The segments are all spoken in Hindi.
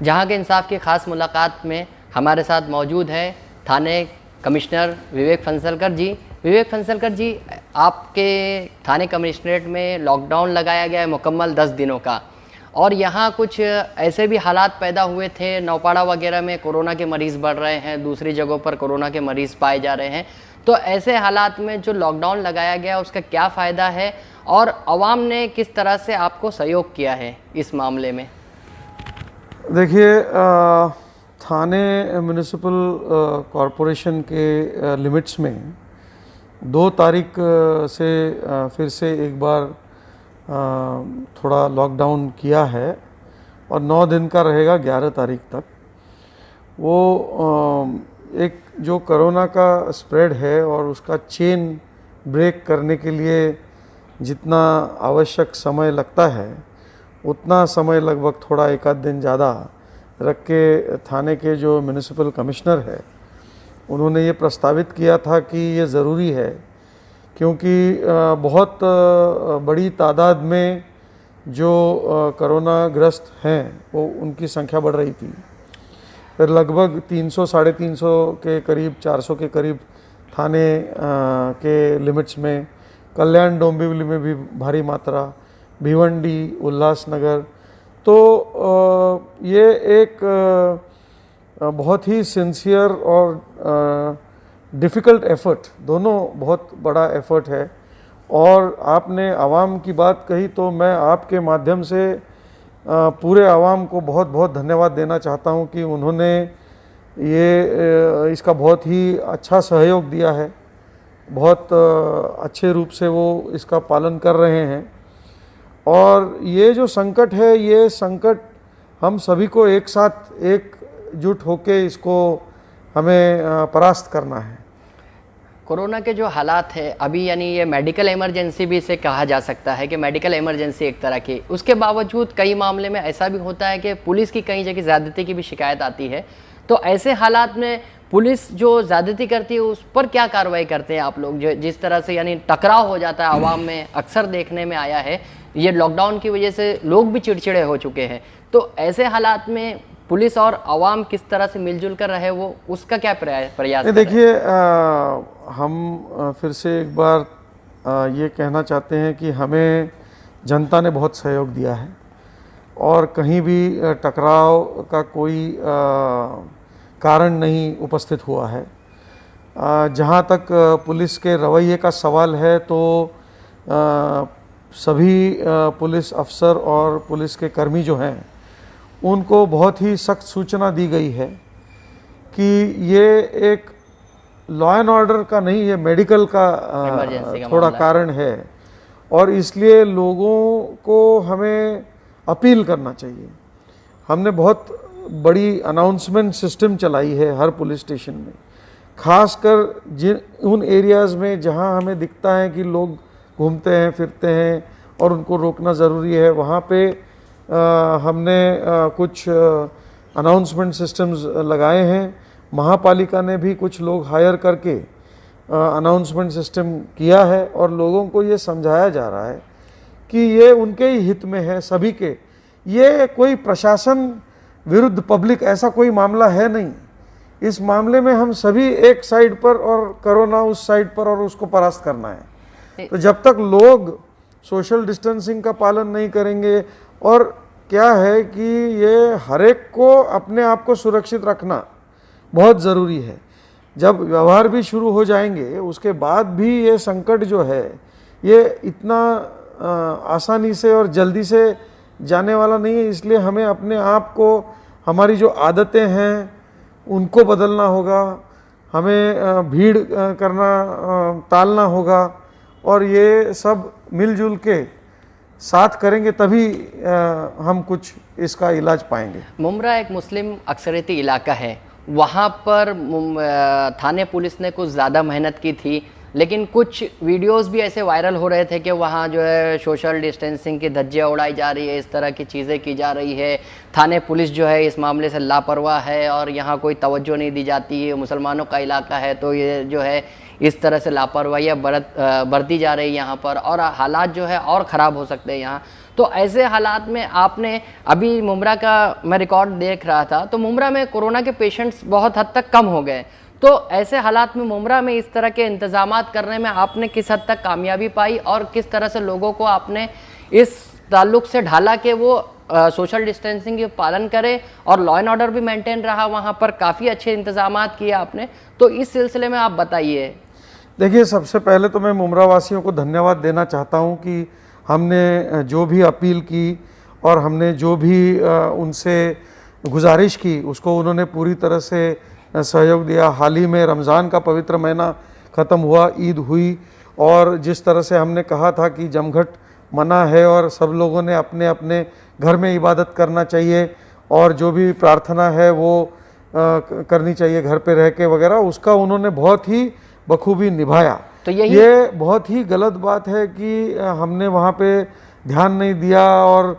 जहां के इंसाफ की ख़ास मुलाकात में हमारे साथ मौजूद है थाने कमिश्नर विवेक फंसलकर जी। विवेक फंसलकर जी, आपके थाने कमिश्नरेट में लॉकडाउन लगाया गया है मुकम्मल 10 दिनों का, और यहाँ कुछ ऐसे भी हालात पैदा हुए थे, नौपाड़ा वगैरह में कोरोना के मरीज़ बढ़ रहे हैं, दूसरी जगहों पर कोरोना के मरीज़ पाए जा रहे हैं। तो ऐसे हालात में जो लॉकडाउन लगाया गया उसका क्या फ़ायदा है और आवाम ने किस तरह से आपको सहयोग किया है इस मामले में? देखिए, थाने म्यूनिसिपल कॉरपोरेशन के लिमिट्स में 2 तारीख से फिर से एक बार थोड़ा लॉकडाउन किया है और 9 दिन का रहेगा 11 तारीख तक। वो एक जो कोरोना का स्प्रेड है और उसका चेन ब्रेक करने के लिए जितना आवश्यक समय लगता है उतना समय लगभग थोड़ा एक आध दिन ज़्यादा रख के थाने के जो म्यूनिसिपल कमिश्नर है उन्होंने ये प्रस्तावित किया था कि ये ज़रूरी है, क्योंकि बहुत बड़ी तादाद में जो कोरोना ग्रस्त हैं वो उनकी संख्या बढ़ रही थी। फिर लगभग 300 साढ़े 300 के करीब 400 के करीब थाने के लिमिट्स में, कल्याण डोंबिवली में भी भारी मात्रा, भिवंडी, उल्लासनगर। तो ये एक बहुत ही सिंसियर और डिफ़िकल्ट एफ़र्ट, दोनों बहुत बड़ा एफ़र्ट है। और आपने आवाम की बात कही तो मैं आपके माध्यम से पूरे आवाम को बहुत बहुत धन्यवाद देना चाहता हूं कि उन्होंने ये इसका बहुत ही अच्छा सहयोग दिया है, बहुत अच्छे रूप से वो इसका पालन कर रहे हैं। और ये जो संकट है, ये संकट हम सभी को एक साथ एकजुट होके इसको हमें परास्त करना है। कोरोना के जो हालात है अभी, यानी ये मेडिकल इमरजेंसी भी इसे कहा जा सकता है कि मेडिकल इमरजेंसी एक तरह की, उसके बावजूद कई मामले में ऐसा भी होता है कि पुलिस की कई जगह ज़्यादती की भी शिकायत आती है। तो ऐसे हालात में पुलिस जो ज़्यादती करती है उस पर क्या कार्रवाई करते हैं आप लोग? जो जिस तरह से यानी टकराव हो जाता है आवाम में, अक्सर देखने में आया है, ये लॉकडाउन की वजह से लोग भी चिड़चिड़े हो चुके हैं। तो ऐसे हालात में पुलिस और आवाम किस तरह से मिलजुल कर रहे, वो उसका क्या प्रयास? देखिए, हम फिर से एक बार ये कहना चाहते हैं कि हमें जनता ने बहुत सहयोग दिया है और कहीं भी टकराव का कोई कारण नहीं उपस्थित हुआ है। जहाँ तक पुलिस के रवैये का सवाल है तो सभी पुलिस अफसर और पुलिस के कर्मी जो हैं उनको बहुत ही सख्त सूचना दी गई है कि ये एक लॉ एंड ऑर्डर का नहीं, ये मेडिकल का थोड़ा कारण है और इसलिए लोगों को हमें अपील करना चाहिए। हमने बहुत बड़ी अनाउंसमेंट सिस्टम चलाई है हर पुलिस स्टेशन में, खासकर उन एरियाज़ में जहां हमें दिखता है कि लोग घूमते हैं फिरते हैं और उनको रोकना ज़रूरी है। वहाँ पे हमने कुछ अनाउंसमेंट सिस्टम्स लगाए हैं। महापालिका ने भी कुछ लोग हायर करके अनाउंसमेंट सिस्टम किया है और लोगों को ये समझाया जा रहा है कि ये उनके ही हित में है, सभी के। ये कोई प्रशासन विरुद्ध पब्लिक ऐसा कोई मामला है नहीं। इस मामले में हम सभी एक साइड पर और कोरोना उस साइड पर और उसको परास्त करना है। तो जब तक लोग सोशल डिस्टेंसिंग का पालन नहीं करेंगे, और क्या है कि ये हर एक को अपने आप को सुरक्षित रखना बहुत ज़रूरी है। जब व्यवहार भी शुरू हो जाएंगे उसके बाद भी ये संकट जो है ये इतना आसानी से और जल्दी से जाने वाला नहीं है। इसलिए हमें अपने आप को, हमारी जो आदतें हैं उनको बदलना होगा, हमें भीड़ करना टालना होगा और ये सब मिलजुल के साथ करेंगे तभी हम कुछ इसका इलाज पाएंगे। मुमरा एक मुस्लिम अक्सरियती इलाका है, वहाँ पर थाने पुलिस ने कुछ ज़्यादा मेहनत की थी, लेकिन कुछ वीडियोस भी ऐसे वायरल हो रहे थे कि वहाँ जो है सोशल डिस्टेंसिंग की धज्जियाँ उड़ाई जा रही है, इस तरह की चीज़ें की जा रही है। थाने पुलिस जो है इस मामले से लापरवाह है और यहाँ कोई तवज्जो नहीं दी जाती है। मुसलमानों का इलाका है तो ये जो है इस तरह से लापरवाही बरती जा रही है यहाँ पर, और हालात जो है और ख़राब हो सकते हैं यहाँ। तो ऐसे हालात में आपने अभी मुमरा का मैं रिकॉर्ड देख रहा था, तो मुमरा में कोरोना के पेशेंट्स बहुत हद तक कम हो गए। तो ऐसे हालात में मुमरा में इस तरह के इंतजामात करने में आपने किस हद तक कामयाबी पाई, और किस तरह से लोगों को आपने इस ताल्लुक से ढाला कि वो सोशल डिस्टेंसिंग के पालन करें, और लॉ एंड ऑर्डर भी मेंटेन रहा वहाँ पर, काफ़ी अच्छे इंतजामात किए आपने। तो इस सिलसिले में आप बताइए। देखिए, सबसे पहले तो मैं मुमरा वासियों को धन्यवाद देना चाहता हूँ कि हमने जो भी अपील की और हमने जो भी उनसे गुजारिश की उसको उन्होंने पूरी तरह से सहयोग दिया। हाल ही में रमज़ान का पवित्र महीना ख़त्म हुआ, ईद हुई, और जिस तरह से हमने कहा था कि जमघट मना है और सब लोगों ने अपने अपने घर में इबादत करना चाहिए, और जो भी प्रार्थना है वो करनी चाहिए घर पे रह के वगैरह, उसका उन्होंने बहुत ही बखूबी निभाया। तो ये बहुत ही गलत बात है कि हमने वहाँ पे ध्यान नहीं दिया, और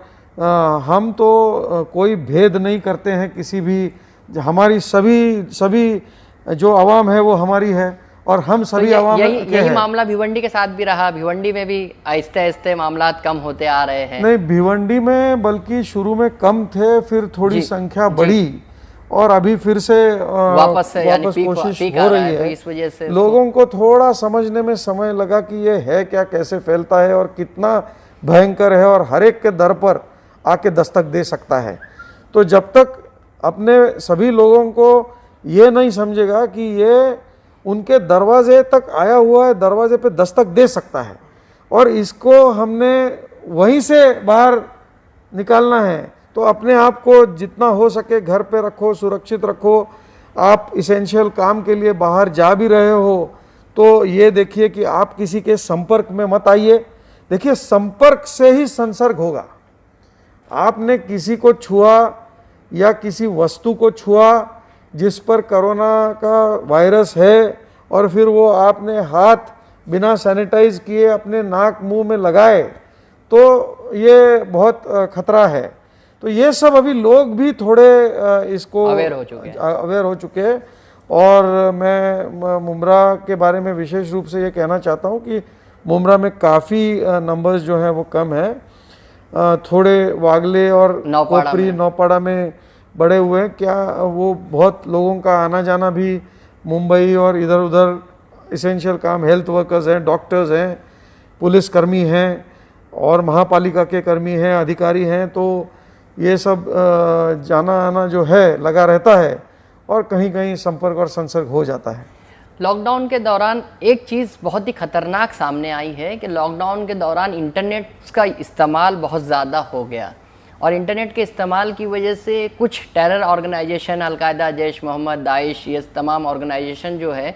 हम तो कोई भेद नहीं करते हैं किसी भी, हमारी सभी जो आवाम है वो हमारी है, और हम सभी आवाम यही मामला भिवंडी के साथ भी रहा। भिवंडी में भी आहिस्ते आहिस्ते मामला कम होते आ रहे हैं। नहीं, भिवंडी में बल्कि शुरू में कम थे, फिर थोड़ी संख्या बढ़ी, और अभी फिर से वापस कोशिश हो रही है। तो इस वजह से लोगों को थोड़ा समझने में समय लगा कि ये है क्या, कैसे फैलता है और कितना भयंकर है, और हर एक के दर पर आके दस्तक दे सकता है। तो जब तक अपने सभी लोगों को ये नहीं समझेगा कि ये उनके दरवाजे तक आया हुआ है, दरवाजे पे दस्तक दे सकता है, और इसको हमने वहीं से बाहर निकालना है, तो अपने आप को जितना हो सके घर पे रखो, सुरक्षित रखो। आप इसेंशियल काम के लिए बाहर जा भी रहे हो तो ये देखिए कि आप किसी के संपर्क में मत आइए। देखिए, संपर्क से ही संसर्ग होगा। आपने किसी को छुआ या किसी वस्तु को छुआ जिस पर कोरोना का वायरस है, और फिर वो आपने हाथ बिना सैनिटाइज किए अपने नाक मुंह में लगाए, तो ये बहुत खतरा है। तो ये सब अभी लोग भी थोड़े इसको अवेयर हो चुके हैं। और मैं मुमरा के बारे में विशेष रूप से ये कहना चाहता हूँ कि मुमरा में काफ़ी नंबर्स जो हैं वो कम है। थोड़े वागले और कोपरी नौपाड़ा में बढ़े हुए हैं। क्या वो बहुत लोगों का आना जाना भी मुंबई और इधर उधर इसेंशियल काम, हेल्थ वर्कर्स हैं, डॉक्टर्स हैं, पुलिसकर्मी हैं, और महापालिका के कर्मी हैं, अधिकारी हैं, तो ये सब जाना आना जो है लगा रहता है, और कहीं कहीं संपर्क और संसर्ग हो जाता है। लॉकडाउन के दौरान एक चीज़ बहुत ही खतरनाक सामने आई है कि लॉकडाउन के दौरान इंटरनेट का इस्तेमाल बहुत ज़्यादा हो गया, और इंटरनेट के इस्तेमाल की वजह से कुछ terror organization, Al-Qaeda, Jaish Mohammed, Daesh, ये तमाम ऑर्गेनाइजेशन जो है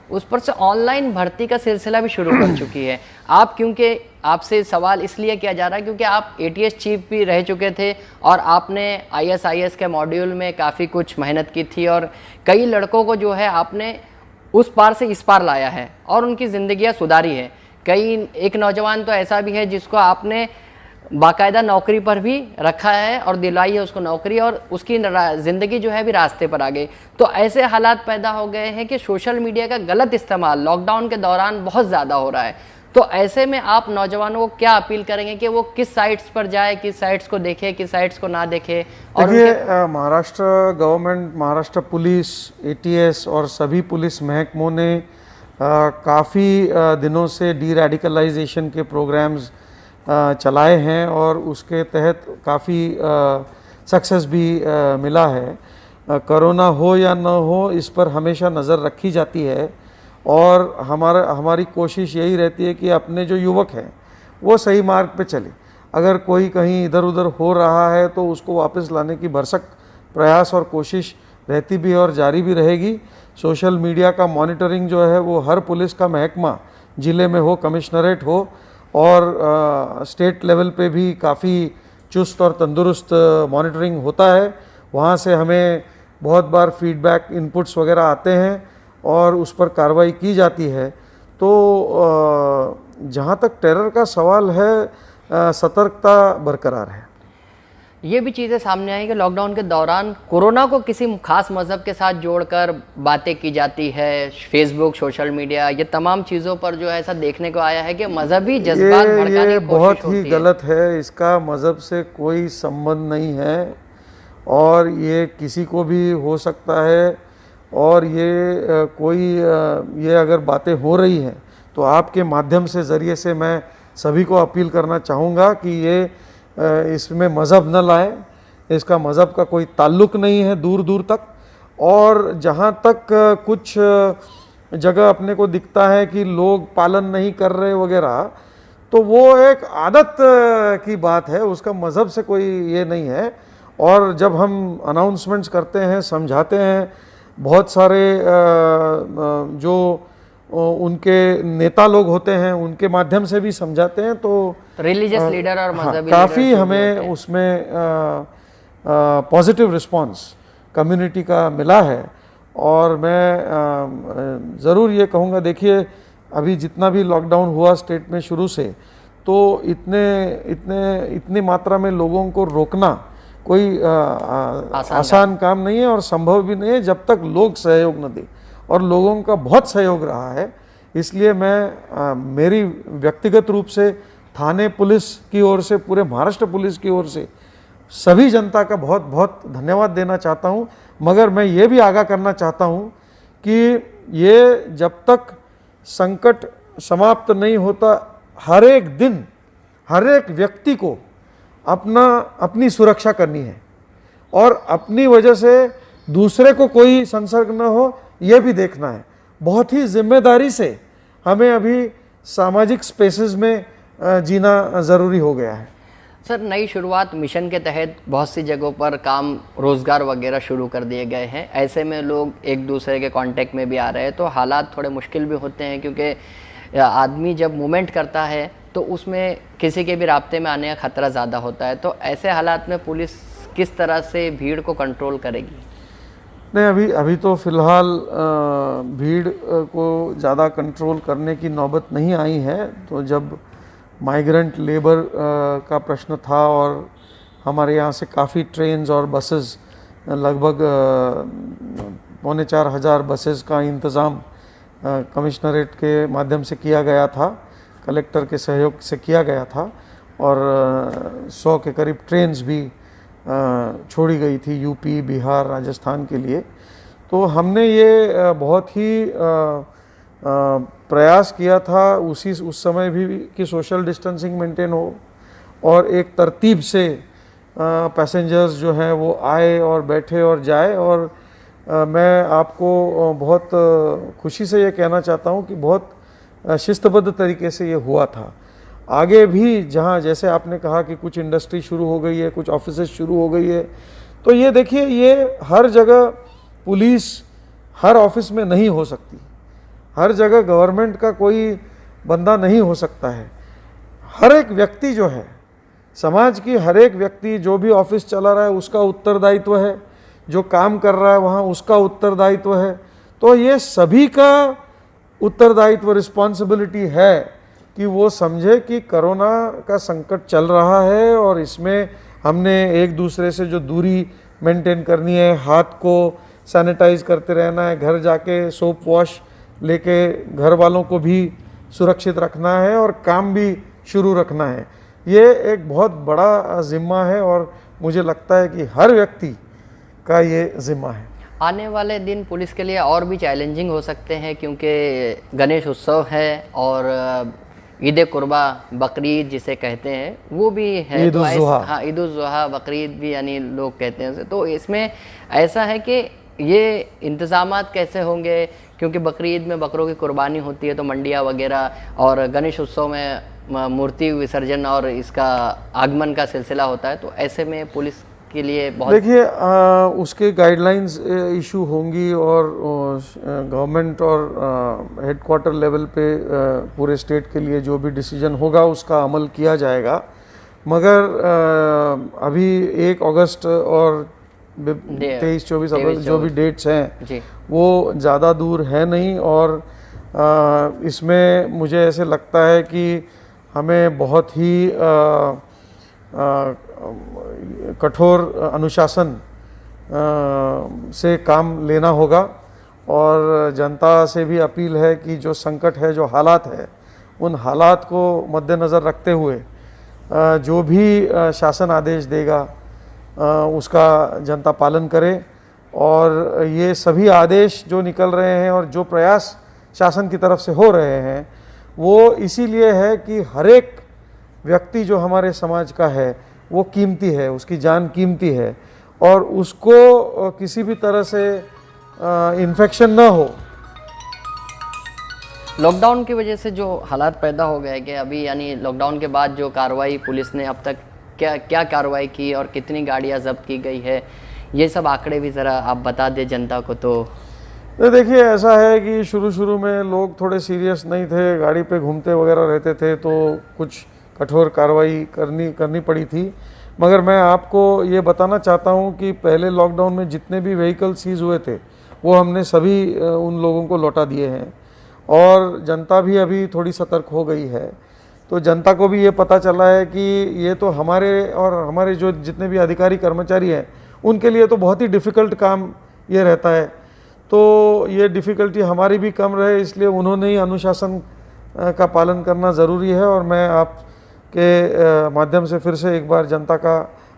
उस पर से ऑनलाइन भर्ती का सिलसिला भी शुरू कर चुकी है। आप, क्योंकि आपसे सवाल इसलिए किया जा रहा है क्योंकि आप ATS चीफ भी रह चुके थे, और आपने ISIS के मॉड्यूल में काफ़ी कुछ मेहनत की थी, और कई लड़कों को जो है आपने उस पार से इस पार लाया है और उनकी ज़िंदगियाँ सुधारी है। एक नौजवान तो ऐसा भी है जिसको आपने बाकायदा नौकरी पर भी रखा है और दिलाई है उसको नौकरी, और उसकी ज़िंदगी जो है भी रास्ते पर आ गई। तो ऐसे हालात पैदा हो गए हैं कि सोशल मीडिया का गलत इस्तेमाल लॉकडाउन के दौरान बहुत ज़्यादा हो रहा है। तो ऐसे में आप नौजवानों को क्या अपील करेंगे कि वो किस साइट्स पर जाए, किस साइट्स को देखे, किस साइट्स को ना देखे? और देखिए, Maharashtra government, Maharashtra police, ATS और सभी पुलिस महकमों ने काफ़ी दिनों से डी रेडिकलाइजेशन के प्रोग्राम्स चलाए हैं, और उसके तहत काफ़ी सक्सेस भी मिला है। कोरोना हो या न हो, इस पर हमेशा नज़र रखी जाती है, और हमारी कोशिश यही रहती है कि अपने जो युवक हैं वो सही मार्ग पे चले। अगर कोई कहीं इधर उधर हो रहा है तो उसको वापस लाने की भरसक प्रयास और कोशिश रहती भी है और जारी भी रहेगी। सोशल मीडिया का मॉनिटरिंग जो है वो हर पुलिस का महकमा, ज़िले में हो, कमिश्नरेट हो, और स्टेट लेवल पे भी काफ़ी चुस्त और तंदुरुस्त मॉनिटरिंग होता है। वहाँ से हमें बहुत बार फीडबैक, इनपुट्स वगैरह आते हैं और उस पर कार्रवाई की जाती है। तो जहाँ तक टेरर का सवाल है, सतर्कता बरकरार है। ये भी चीज़ें सामने आई कि लॉकडाउन के दौरान कोरोना को किसी खास मज़हब के साथ जोड़कर बातें की जाती है। फेसबुक, सोशल मीडिया, ये तमाम चीज़ों पर जो है ऐसा देखने को आया है कि मजहबी जज्बात भड़काने ये की बहुत कोशिश ही होती है। गलत है। इसका मज़हब से कोई संबंध नहीं है और ये किसी को भी हो सकता है। और ये ये अगर बातें हो रही हैं तो आपके माध्यम से ज़रिए से मैं सभी को अपील करना चाहूँगा कि ये इसमें मज़हब न लाएं। इसका मज़हब का कोई ताल्लुक़ नहीं है दूर दूर तक। और जहाँ तक कुछ जगह अपने को दिखता है कि लोग पालन नहीं कर रहे वगैरह, तो वो एक आदत की बात है, उसका मज़हब से कोई ये नहीं है। और जब हम अनाउंसमेंट्स करते हैं, समझाते हैं, बहुत सारे जो उनके नेता लोग होते हैं उनके माध्यम से भी समझाते हैं, तो रिलीजियस लीडर और मजहबी काफ़ी हमें उसमें पॉजिटिव रिस्पांस कम्युनिटी का मिला है। और मैं ज़रूर ये कहूँगा, देखिए अभी जितना भी लॉकडाउन हुआ स्टेट में शुरू से, तो इतनी मात्रा में लोगों को रोकना कोई आसान काम नहीं है और संभव भी नहीं है जब तक लोग सहयोग न दें। और लोगों का बहुत सहयोग रहा है। इसलिए मैं मेरी व्यक्तिगत रूप से थाने पुलिस की ओर से, पूरे महाराष्ट्र पुलिस की ओर से सभी जनता का बहुत बहुत धन्यवाद देना चाहता हूँ। मगर मैं ये भी आगाह करना चाहता हूँ कि ये जब तक संकट समाप्त नहीं होता, हर एक दिन हर एक व्यक्ति को अपनी सुरक्षा करनी है और अपनी वजह से दूसरे को कोई संसर्ग न हो, ये भी देखना है। बहुत ही जिम्मेदारी से हमें अभी सामाजिक स्पेसेस में जीना ज़रूरी हो गया है। सर, नई शुरुआत मिशन के तहत बहुत सी जगहों पर काम रोज़गार वगैरह शुरू कर दिए गए हैं। ऐसे में लोग एक दूसरे के कांटेक्ट में भी आ रहे हैं, तो हालात थोड़े मुश्किल भी होते हैं, क्योंकि आदमी जब मूवमेंट करता है तो उसमें किसी के भी रास्ते में आने का खतरा ज़्यादा होता है। तो ऐसे हालात में पुलिस किस तरह से भीड़ को कंट्रोल करेगी? नहीं, अभी तो फ़िलहाल भीड़ को ज़्यादा कंट्रोल करने की नौबत नहीं आई है। तो जब माइग्रेंट लेबर का प्रश्न था और हमारे यहाँ से काफ़ी ट्रेन्स और बसेस, लगभग 3,500 बसेस का इंतज़ाम कमिश्नरेट के माध्यम से किया गया था, कलेक्टर के सहयोग से किया गया था। और 100 के करीब ट्रेन्स भी छोड़ी गई थी यूपी, बिहार, राजस्थान के लिए। तो हमने ये बहुत ही प्रयास किया था उस समय भी कि सोशल डिस्टेंसिंग मेंटेन हो और एक तरतीब से पैसेंजर्स जो हैं वो आए और बैठे और जाए। और मैं आपको बहुत खुशी से ये कहना चाहता हूँ कि बहुत शिस्तबद्ध तरीके से ये हुआ था। आगे भी जहाँ, जैसे आपने कहा कि कुछ इंडस्ट्री शुरू हो गई है, कुछ ऑफिसेज शुरू हो गई है, तो ये देखिए, ये हर जगह पुलिस हर ऑफिस में नहीं हो सकती, हर जगह गवर्नमेंट का कोई बंदा नहीं हो सकता है। हर एक व्यक्ति जो है, समाज की हर एक व्यक्ति जो भी ऑफिस चला रहा है उसका उत्तरदायित्व है, जो काम कर रहा है वहाँ उसका उत्तरदायित्व है। तो ये सभी का उत्तरदायित्व, रिस्पॉन्सिबिलिटी है कि वो समझे कि कोरोना का संकट चल रहा है और इसमें हमने एक दूसरे से जो दूरी मेंटेन करनी है, हाथ को सैनिटाइज करते रहना है, घर जाके सोप वॉश लेके घर वालों को भी सुरक्षित रखना है और काम भी शुरू रखना है। ये एक बहुत बड़ा ज़िम्मा है और मुझे लगता है कि हर व्यक्ति का ये ज़िम्मा है। आने वाले दिन पुलिस के लिए और भी चैलेंजिंग हो सकते हैं, क्योंकि गणेश उत्सव है और ईद कुर्बा, बकरीद जिसे कहते हैं, वो भी है। ईद उल जुहा, हाँ, ईद उल जुहा, बकरीद भी यानी लोग कहते हैं। तो इसमें ऐसा है कि ये इंतज़ामात कैसे होंगे, क्योंकि बकरीद में बकरों की कुर्बानी होती है तो मंडियाँ वगैरह, और गणेश उत्सव में मूर्ति विसर्जन और इसका आगमन का सिलसिला होता है। तो ऐसे में पुलिस के लिए बहुत, देखिए उसके गाइडलाइंस इशू होंगी और गवर्नमेंट और हेडक्वार्टर लेवल पे पूरे स्टेट के लिए जो भी डिसीजन होगा उसका अमल किया जाएगा। मगर अभी 1 अगस्त और 23-24 अगस्त जो भी डेट्स हैं वो ज़्यादा दूर है नहीं। और इसमें मुझे ऐसे लगता है कि हमें बहुत ही कठोर अनुशासन से काम लेना होगा और जनता से भी अपील है कि जो संकट है, जो हालात है, उन हालात को मद्देनज़र रखते हुए जो भी शासन आदेश देगा उसका जनता पालन करे। और ये सभी आदेश जो निकल रहे हैं और जो प्रयास शासन की तरफ से हो रहे हैं वो इसीलिए है कि हर एक व्यक्ति जो हमारे समाज का है वो कीमती है, उसकी जान कीमती है और उसको किसी भी तरह से इन्फेक्शन ना हो। लॉकडाउन की वजह से जो हालात पैदा हो गए कि अभी यानी लॉकडाउन के बाद जो कार्रवाई पुलिस ने अब तक क्या क्या कार्रवाई की और कितनी गाड़ियां जब्त की गई है, ये सब आंकड़े भी ज़रा आप बता दें जनता को। तो देखिए, ऐसा है कि शुरू में लोग थोड़े सीरियस नहीं थे, गाड़ी पे घूमते वगैरह रहते थे तो कुछ कठोर कार्रवाई करनी पड़ी थी। मगर मैं आपको ये बताना चाहता हूँ कि पहले लॉकडाउन में जितने भी व्हीकल सीज हुए थे वो हमने सभी उन लोगों को लौटा दिए हैं और जनता भी अभी थोड़ी सतर्क हो गई है। तो जनता को भी ये पता चला है कि ये तो हमारे और हमारे जो जितने भी अधिकारी कर्मचारी हैं उनके लिए तो बहुत ही डिफ़िकल्ट काम ये रहता है। तो ये डिफ़िकल्टी हमारी भी कम रहे इसलिए उन्होंने ही अनुशासन का पालन करना ज़रूरी है। और मैं आपके माध्यम से फिर से एक बार जनता का,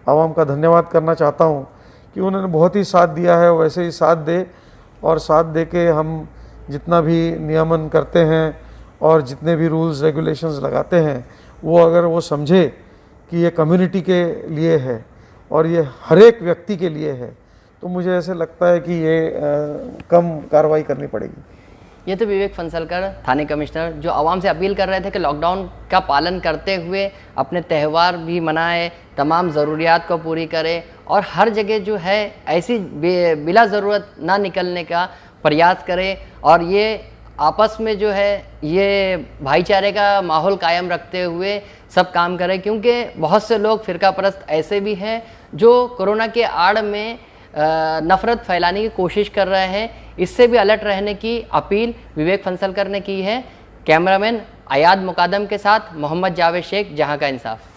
आवाम का धन्यवाद करना चाहता हूँ कि उन्होंने बहुत ही साथ दिया है। वैसे ही साथ दे और साथ दे के हम जितना भी नियमन करते हैं और जितने भी रूल्स रेगुलेशंस लगाते हैं वो अगर वो समझे कि ये कम्युनिटी के लिए है और ये हर एक व्यक्ति के लिए है तो मुझे ऐसे लगता है कि ये कम कार्रवाई करनी पड़ेगी। ये तो विवेक फंसलकर, थाने कमिश्नर, जो आवाम से अपील कर रहे थे कि लॉकडाउन का पालन करते हुए अपने त्यौहार भी मनाए, तमाम ज़रूरियात को पूरी करे और हर जगह जो है ऐसी बिला ज़रूरत ना निकलने का प्रयास करे और ये आपस में जो है ये भाईचारे का माहौल कायम रखते हुए सब काम करें। क्योंकि बहुत से लोग फ़िरका परस्त ऐसे भी हैं जो कोरोना के आड़ में नफ़रत फैलाने की कोशिश कर रहे हैं। इससे भी अलर्ट रहने की अपील विवेक फंसलकर ने की है। कैमरामैन अयाद मुकादम के साथ मोहम्मद जावेद शेख, जहां का इंसाफ।